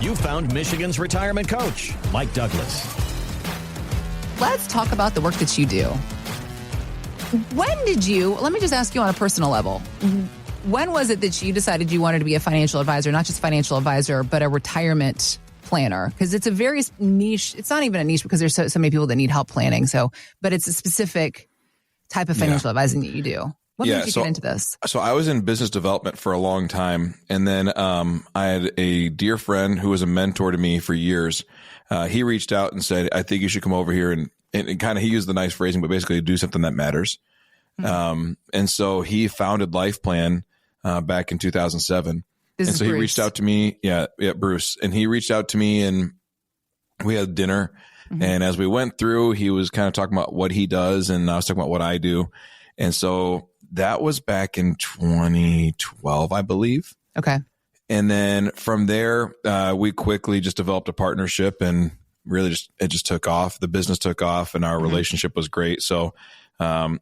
You found Michigan's retirement coach, Mike Douglas. Let's talk about the work that you do. Let me just ask you on a personal level, when was it that you decided you wanted to be a financial advisor, not just financial advisor, but a retirement planner? Because it's a very niche, it's not even a niche because there's so many people that need help planning. But it's a specific type of financial advising that you do. What made you get into this? So I was in business development for a long time. And then I had a dear friend who was a mentor to me for years. He reached out and said, I think you should come over here and kind of, he used the nice phrasing, but basically do something that matters. Mm-hmm. And so he founded Life Plan back in 2007. And so he reached out to me. Yeah, Bruce. And he reached out to me and we had dinner. Mm-hmm. And as we went through, he was kind of talking about what he does and I was talking about what I do. And so that was back in 2012, I believe. Okay. And then from there, we quickly just developed a partnership and really it just took off. The business took off and our relationship was great. So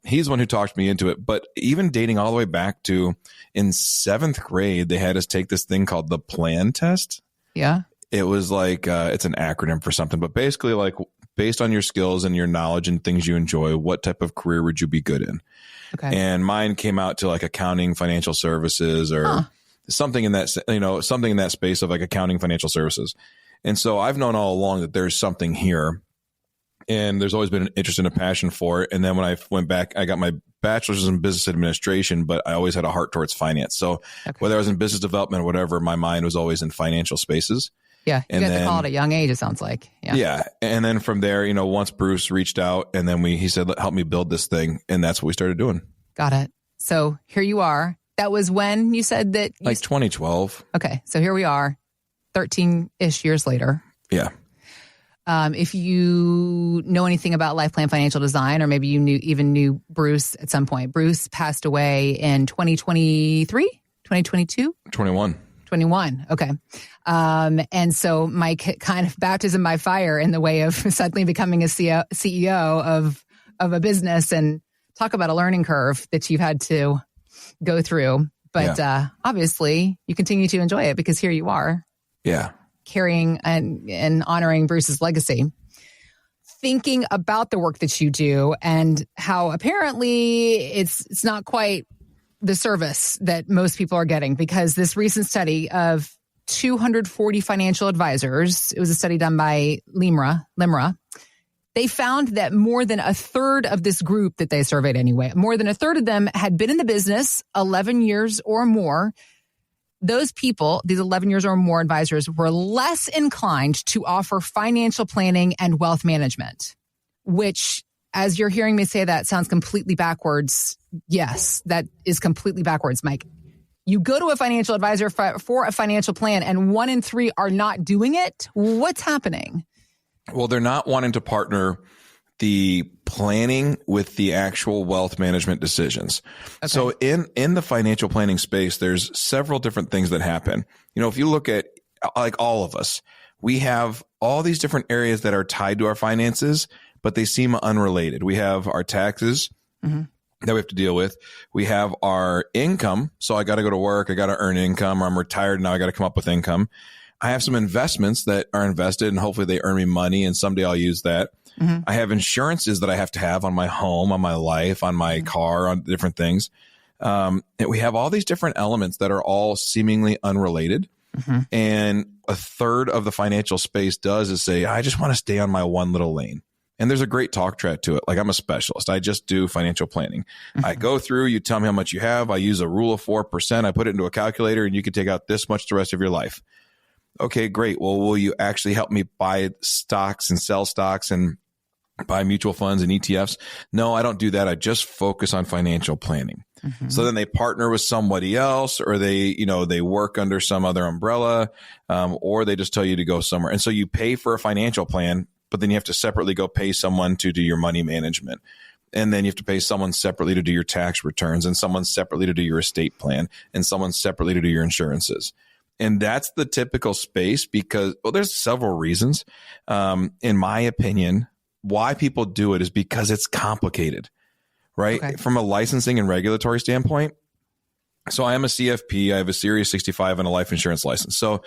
he's the one who talked me into it. But even dating all the way back to in 7th grade, they had us take this thing called the PLAN test. Yeah. It was like, it's an acronym for something, but basically like based on your skills and your knowledge and things you enjoy, what type of career would you be good in? Okay. And mine came out to like accounting, financial services, or something in that, something in that space of like accounting, financial services. And so I've known all along that there's something here and there's always been an interest and a passion for it. And then when I went back, I got my bachelor's in business administration, but I always had a heart towards finance. So whether I was in business development or whatever, my mind was always in financial spaces. Yeah. You got to call it at a young age, it sounds like. Yeah. And then from there, once Bruce reached out and then he said, help me build this thing. And that's what we started doing. Got it. So here you are. That was when you said that? Like 2012. Okay. So here we are 13-ish years later. Yeah. If you know anything about Life Plan Financial Design, or maybe you knew Bruce at some point, Bruce passed away in 2023, 2022? 21. Okay. And so Mike, kind of baptism by fire in the way of suddenly becoming a CEO of a business, and talk about a learning curve that you've had to go through. But obviously you continue to enjoy it because here you are. Yeah. Carrying and honoring Bruce's legacy. Thinking about the work that you do and how apparently it's not quite the service that most people are getting, because this recent study of 240 financial advisors, it was a study done by LIMRA, they found that more than a third of this group that they surveyed anyway, more than a third of them had been in the business 11 years or more. Those people, these 11 years or more advisors, were less inclined to offer financial planning and wealth management, which, as you're hearing me say that, sounds completely backwards. Yes, that is completely backwards, Mike. You go to a financial advisor for a financial plan and 1 in 3 are not doing it. What's happening? Well, they're not wanting to partner the planning with the actual wealth management decisions. Okay. So in the financial planning space, there's several different things that happen. If you look at like all of us, we have all these different areas that are tied to our finances, but they seem unrelated. We have our taxes that we have to deal with. We have our income. So I got to go to work. I got to earn income, or I'm retired. Now I got to come up with income. I have some investments that are invested and hopefully they earn me money and someday I'll use that. I have insurances that I have to have on my home, on my life, on my car, on different things. And we have all these different elements that are all seemingly unrelated. And a third of the financial space does is say, I just want to stay on my one little lane. And there's a great talk track to it. Like, I'm a specialist. I just do financial planning. I go through, you tell me how much you have. I use a rule of 4%. I put it into a calculator and you can take out this much the rest of your life. Okay, great. Well, will you actually help me buy stocks and sell stocks and buy mutual funds and ETFs? No, I don't do that. I just focus on financial planning. So then they partner with somebody else, or they work under some other umbrella, or they just tell you to go somewhere. And so you pay for a financial plan, but then you have to separately go pay someone to do your money management. And then you have to pay someone separately to do your tax returns, and someone separately to do your estate plan, and someone separately to do your insurances. And that's the typical space because, well, there's several reasons. In my opinion, why people do it is because it's complicated, right? Okay. From a licensing and regulatory standpoint. So I am a CFP. I have a Series 65 and a life insurance license. So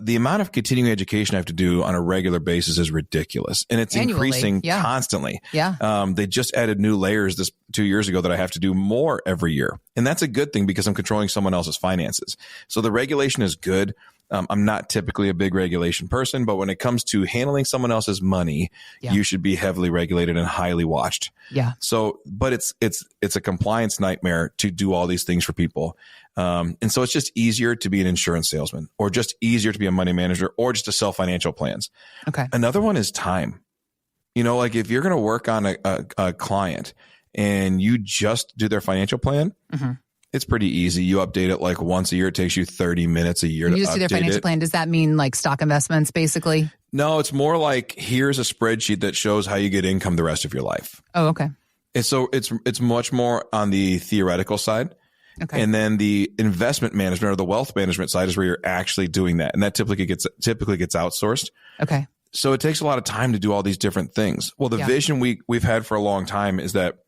the amount of continuing education I have to do on a regular basis is ridiculous, and it's Annually, increasing yeah. constantly. Yeah. They just added new layers 2 years ago that I have to do more every year. And that's a good thing because I'm controlling someone else's finances. So the regulation is good. I'm not typically a big regulation person, but when it comes to handling someone else's money, you should be heavily regulated and highly watched. Yeah. So, but it's a compliance nightmare to do all these things for people. And so it's just easier to be an insurance salesman, or just easier to be a money manager, or just to sell financial plans. Okay. Another one is time. Like if you're going to work on a client and you just do their financial plan, it's pretty easy. You update it like once a year. It takes you 30 minutes a year to update it. You just do their financial plan. Does that mean like stock investments, basically? No, it's more like here's a spreadsheet that shows how you get income the rest of your life. Oh, okay. And so it's much more on the theoretical side. Okay. And then the investment management or the wealth management side is where you're actually doing that. And that typically gets outsourced. Okay. So it takes a lot of time to do all these different things. Well, the vision we've had for a long time is that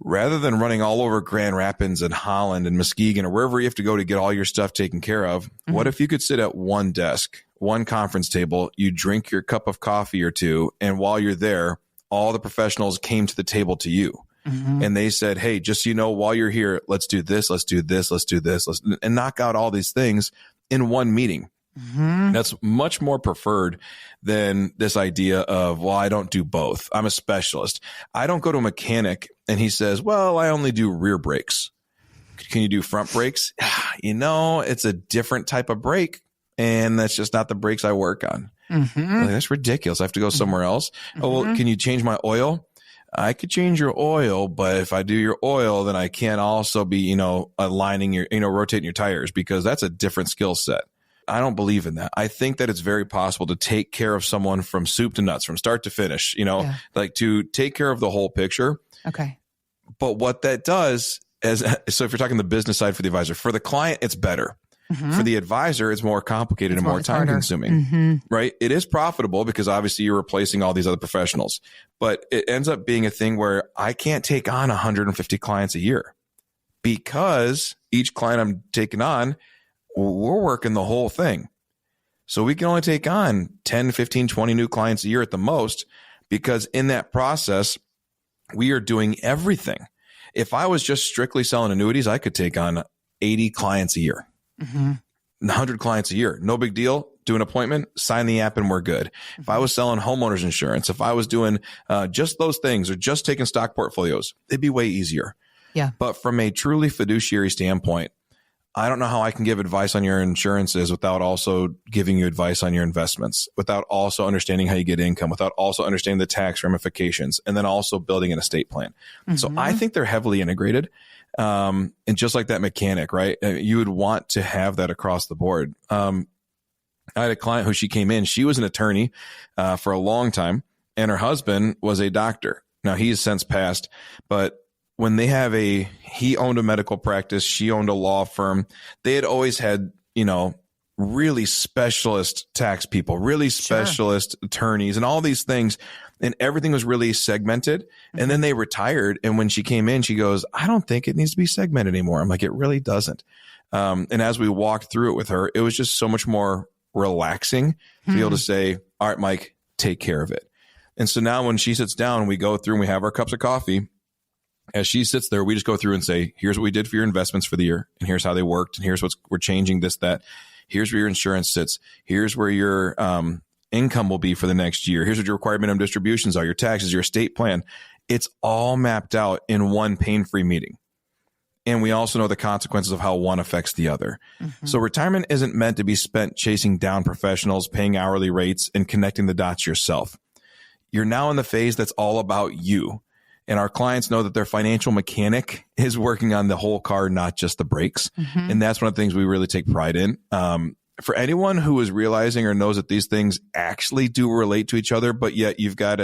rather than running all over Grand Rapids and Holland and Muskegon or wherever you have to go to get all your stuff taken care of, what if you could sit at one desk, one conference table, you drink your cup of coffee or two, and while you're there, all the professionals came to the table to you. And they said, hey, just so you know, while you're here, let's do this, let's do this, let's do this, and knock out all these things in one meeting. That's much more preferred than this idea of, well, I don't do both. I'm a specialist. I don't go to a mechanic and he says, well, I only do rear brakes. Can you do front brakes? It's a different type of brake, and that's just not the brakes I work on. Like, that's ridiculous. I have to go somewhere else. Oh, well, can you change my oil? I could change your oil, but if I do your oil, then I can't also be, aligning your, rotating your tires, because that's a different skill set. I don't believe in that. I think that it's very possible to take care of someone from soup to nuts, from start to finish, like to take care of the whole picture. Okay. But what that does so if you're talking the business side for the advisor, for the client, it's better. For the advisor, it's more complicated and more time consuming, right? It is profitable because obviously you're replacing all these other professionals, but it ends up being a thing where I can't take on 150 clients a year, because each client I'm taking on, we're working the whole thing. So we can only take on 10, 15, 20 new clients a year at the most, because in that process, we are doing everything. If I was just strictly selling annuities, I could take on 80 clients a year. 100 clients a year. No big deal. Do an appointment, sign the app, and we're good. If I was selling homeowners insurance, if I was doing just those things, or just taking stock portfolios, it'd be way easier. Yeah. But from a truly fiduciary standpoint, I don't know how I can give advice on your insurances without also giving you advice on your investments, without also understanding how you get income, without also understanding the tax ramifications, and then also building an estate plan. So I think they're heavily integrated. And just like that mechanic, right? You would want to have that across the board. I had a client who she came in, she was an attorney for a long time, and her husband was a doctor. Now he's since passed, but when he owned a medical practice, she owned a law firm. They had always had, really specialist tax people, really specialist attorneys, and all these things. And everything was really segmented. And then they retired. And when she came in, she goes, I don't think it needs to be segmented anymore. I'm like, it really doesn't. And as we walked through it with her, it was just so much more relaxing to be able to say, all right, Mike, take care of it. And so now when she sits down, we go through and we have our cups of coffee. As she sits there, we just go through and say, here's what we did for your investments for the year. And here's how they worked. And here's we're changing this, that. Here's where your insurance sits. Here's where your income will be for the next year. Here's what your required minimum distributions are, your taxes, your estate plan. It's all mapped out in one pain-free meeting. And we also know the consequences of how one affects the other. So retirement isn't meant to be spent chasing down professionals, paying hourly rates, and connecting the dots yourself. You're now in the phase that's all about you. And our clients know that their financial mechanic is working on the whole car, not just the brakes. And that's one of the things we really take pride in. For anyone who is realizing or knows that these things actually do relate to each other, but yet you've got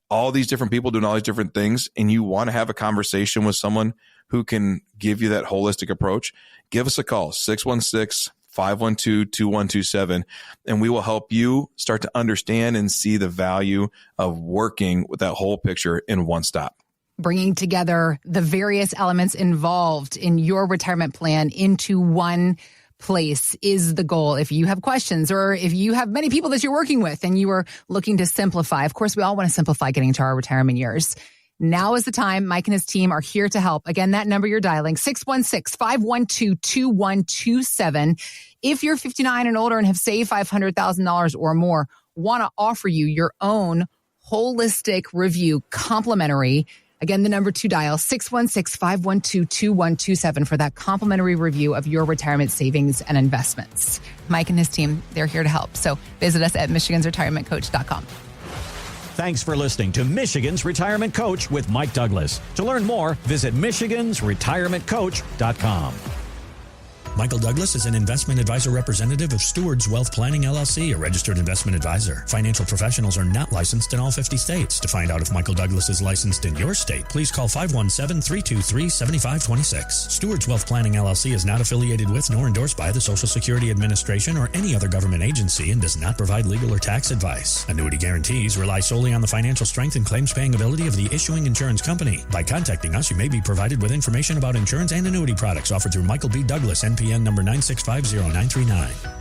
all these different people doing all these different things, and you want to have a conversation with someone who can give you that holistic approach, give us a call, 616-512-2127, and we will help you start to understand and see the value of working with that whole picture in one stop. Bringing together the various elements involved in your retirement plan into one place is the goal. If you have questions or if you have many people that you're working with and you are looking to simplify, of course, we all want to simplify getting to our retirement years. Now is the time. Mike and his team are here to help. Again, that number you're dialing, 616-512-2127. If you're 59 and older and have saved $500,000 or more, want to offer you your own holistic review, complimentary. Again, the number to dial, 616-512-2127 for that complimentary review of your retirement savings and investments. Mike and his team, they're here to help. So visit us at michigansretirementcoach.com. Thanks for listening to Michigan's Retirement Coach with Mike Douglas. To learn more, visit michigansretirementcoach.com. Michael Douglas is an investment advisor representative of Stewards Wealth Planning, LLC, a registered investment advisor. Financial professionals are not licensed in all 50 states. To find out if Michael Douglas is licensed in your state, please call 517-323-7526. Stewards Wealth Planning, LLC is not affiliated with nor endorsed by the Social Security Administration or any other government agency and does not provide legal or tax advice. Annuity guarantees rely solely on the financial strength and claims-paying ability of the issuing insurance company. By contacting us, you may be provided with information about insurance and annuity products offered through Michael B. Douglas, NPN number 9650939.